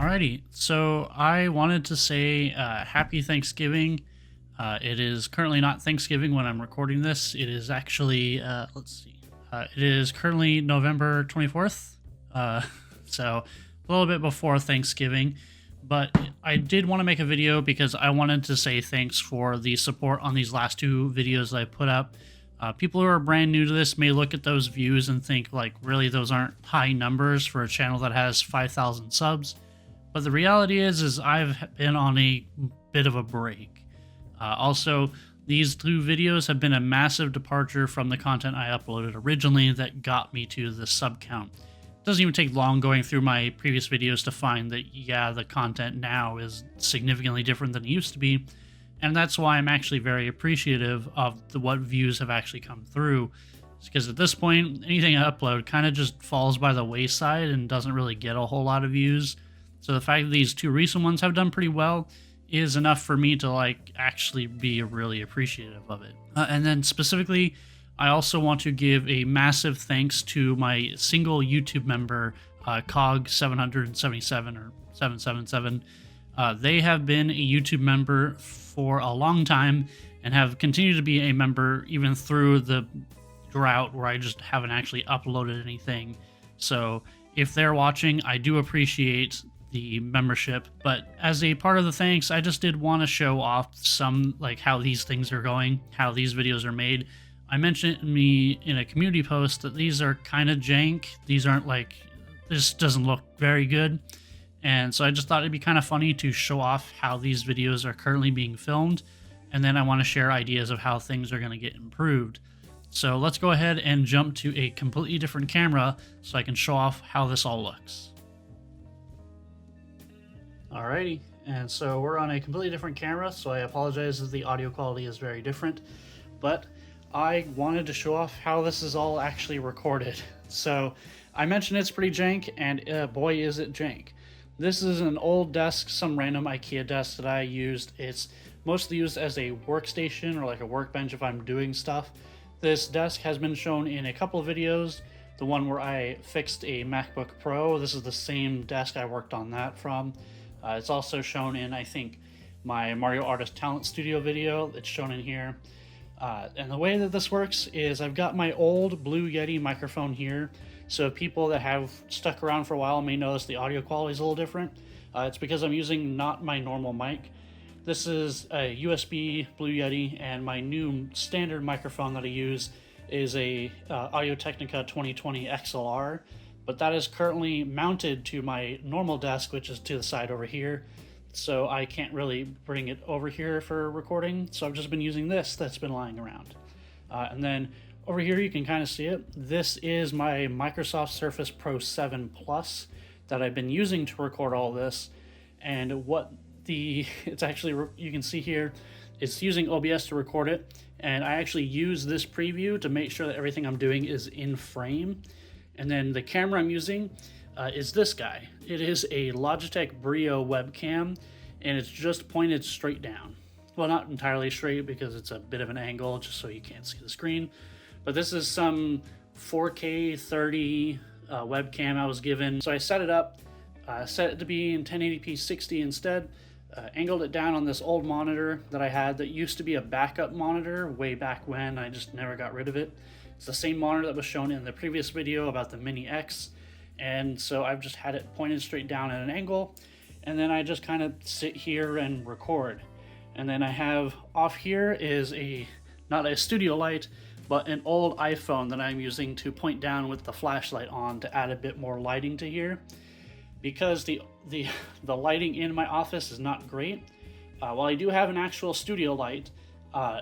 Alrighty, so I wanted to say happy Thanksgiving. It is currently not Thanksgiving when I'm recording this. It is actually, let's see, it is currently November 24th. So a little bit before Thanksgiving. But I did want to make a video because I wanted to say thanks for the support on these last two videos that I put up. People who are brand new to this may look at those views and think, like, really, those aren't high numbers for a channel that has 5,000 subs. But the reality is I've been on a bit of a break. Also, these two videos have been a massive departure from the content I uploaded originally that got me to the sub count. It doesn't even take long going through my previous videos to find that, yeah, the content now is significantly different than it used to be. And that's why I'm actually very appreciative of what views have actually come through. Because at this point, anything I upload kind of just falls by the wayside and doesn't really get a whole lot of views. So the fact that these two recent ones have done pretty well is enough for me to actually be really appreciative of it. And then specifically, I also want to give a massive thanks to my single YouTube member, Cog777 or 777. They have been a YouTube member for a long time and have continued to be a member even through the drought where I just haven't actually uploaded anything. So if they're watching, I do appreciate the membership, but as a part of the thanks, I just did want to show off some, how these things are going, how these videos are made. I mentioned in a community post that these are kind of jank. These aren't this doesn't look very good. And so I just thought it'd be kind of funny to show off how these videos are currently being filmed. And then I want to share ideas of how things are going to get improved. So let's go ahead and jump to a completely different camera so I can show off how this all looks. Alrighty, and so we're on a completely different camera, so I apologize if the audio quality is very different, but I wanted to show off how this is all actually recorded. So I mentioned it's pretty jank, and boy is it jank. This is an old desk, some random IKEA desk that I used. It's mostly used as a workstation or like a workbench if I'm doing stuff. This desk has been shown in a couple of videos. The one where I fixed a MacBook Pro, this is the same desk I worked on that from. It's also shown in, I think, my Mario Artist Talent Studio video. It's shown in here. And the way that this works is I've got my old Blue Yeti microphone here. So people that have stuck around for a while may notice the audio quality is a little different. It's because I'm using not my normal mic. This is a USB Blue Yeti, and my new standard microphone that I use is a Audio-Technica 2020 XLR. But that is currently mounted to my normal desk, which is to the side over here. So I can't really bring it over here for recording. So I've just been using this that's been lying around. And then over here, you can kind of see it. This is my Microsoft Surface Pro 7 Plus that I've been using to record all this. And it's actually, you can see here, it's using OBS to record it. And I actually use this preview to make sure that everything I'm doing is in frame. And then the camera I'm using is this guy. It is a Logitech Brio webcam, and it's just pointed straight down. Well, not entirely straight because it's a bit of an angle just so you can't see the screen. But this is some 4K 30 webcam I was given. So I set it up, set it to be in 1080p 60 instead, angled it down on this old monitor that I had that used to be a backup monitor way back when. I just never got rid of it. It's the same monitor that was shown in the previous video about the Mini X, and so I've just had it pointed straight down at an angle, and then I just kind of sit here and record. And then I have off here is not a studio light, but an old iPhone that I'm using to point down with the flashlight on to add a bit more lighting to here. Because the lighting in my office is not great, while I do have an actual studio light,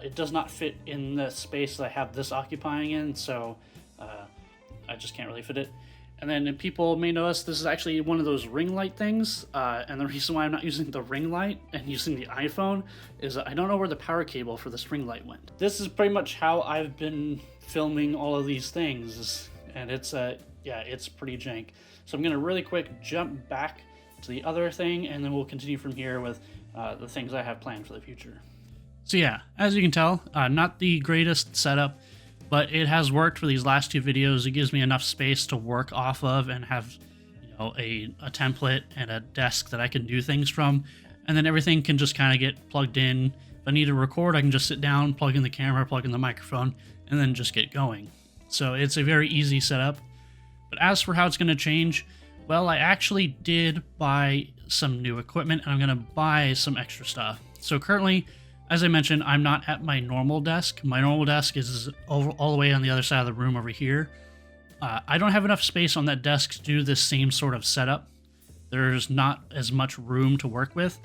it does not fit in the space that I have this occupying in, so I just can't really fit it. And then people may notice this is actually one of those ring light things, and the reason why I'm not using the ring light and using the iPhone is I don't know where the power cable for this ring light went. This is pretty much how I've been filming all of these things, and it's pretty jank. So I'm gonna really quick jump back to the other thing, and then we'll continue from here with the things I have planned for the future. So yeah, as you can tell, not the greatest setup, but it has worked for these last two videos. It gives me enough space to work off of and have a template and a desk that I can do things from, and then everything can just kind of get plugged in. If I need to record, I can just sit down, plug in the camera, plug in the microphone, and then just get going. So it's a very easy setup. But as for how it's going to change, well, I actually did buy some new equipment, and I'm going to buy some extra stuff. So currently, as I mentioned, I'm not at my normal desk. My normal desk is all the way on the other side of the room over here. I don't have enough space on that desk to do this same sort of setup. There's not as much room to work with.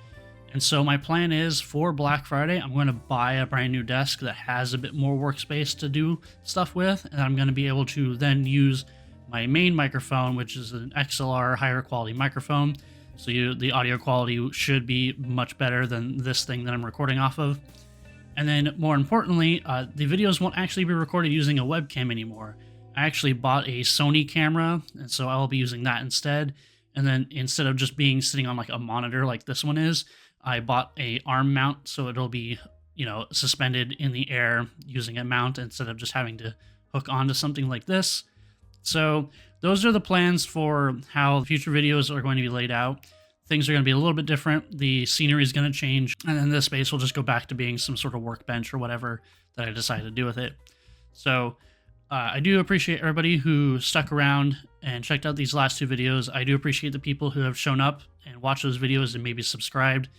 And so my plan is for Black Friday, I'm going to buy a brand new desk that has a bit more workspace to do stuff with. And I'm going to be able to then use my main microphone, which is an XLR higher quality microphone. So the audio quality should be much better than this thing that I'm recording off of. And then more importantly, the videos won't actually be recorded using a webcam anymore. I actually bought a Sony camera, and so I will be using that instead. And then instead of just being sitting on like a monitor like this one is, I bought a arm mount, so it'll be, suspended in the air using a mount instead of just having to hook onto something like this. So those are the plans for how future videos are going to be laid out. Things are going to be a little bit different. The scenery is going to change, and then this space will just go back to being some sort of workbench or whatever that I decide to do with it. So I do appreciate everybody who stuck around and checked out these last two videos. I do appreciate the people who have shown up and watched those videos and maybe subscribed.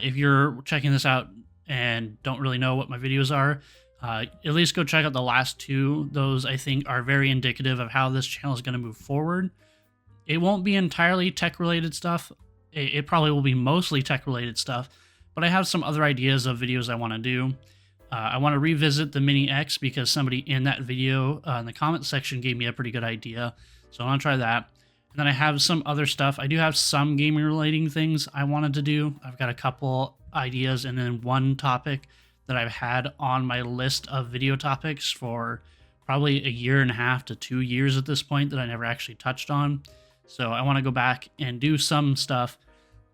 If you're checking this out and don't really know what my videos are, at least go check out the last two. Those, I think, are very indicative of how this channel is going to move forward. It won't be entirely tech-related stuff. It probably will be mostly tech-related stuff, but I have some other ideas of videos I want to do. I want to revisit the Mini X because somebody in that video in the comment section gave me a pretty good idea. So I want to try that. And then I have some other stuff. I do have some gaming relating things I wanted to do. I've got a couple ideas and then one topic that I've had on my list of video topics for probably 1.5 to 2 years at this point that I never actually touched on. So I want to go back and do some stuff,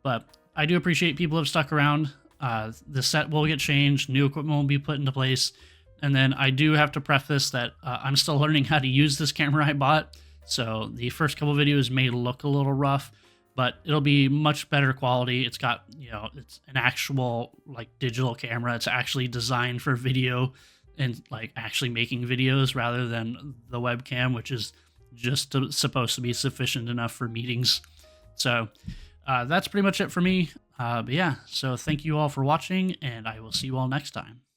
but I do appreciate people have stuck around. The set will get changed, new equipment will be put into place, and then I do have to preface that I'm still learning how to use this camera I bought, so the first couple videos may look a little rough, but it'll be much better quality. It's got, it's an actual like digital camera. It's actually designed for video and like actually making videos rather than the webcam, which is just supposed to be sufficient enough for meetings. So that's pretty much it for me. But yeah, so thank you all for watching, and I will see you all next time.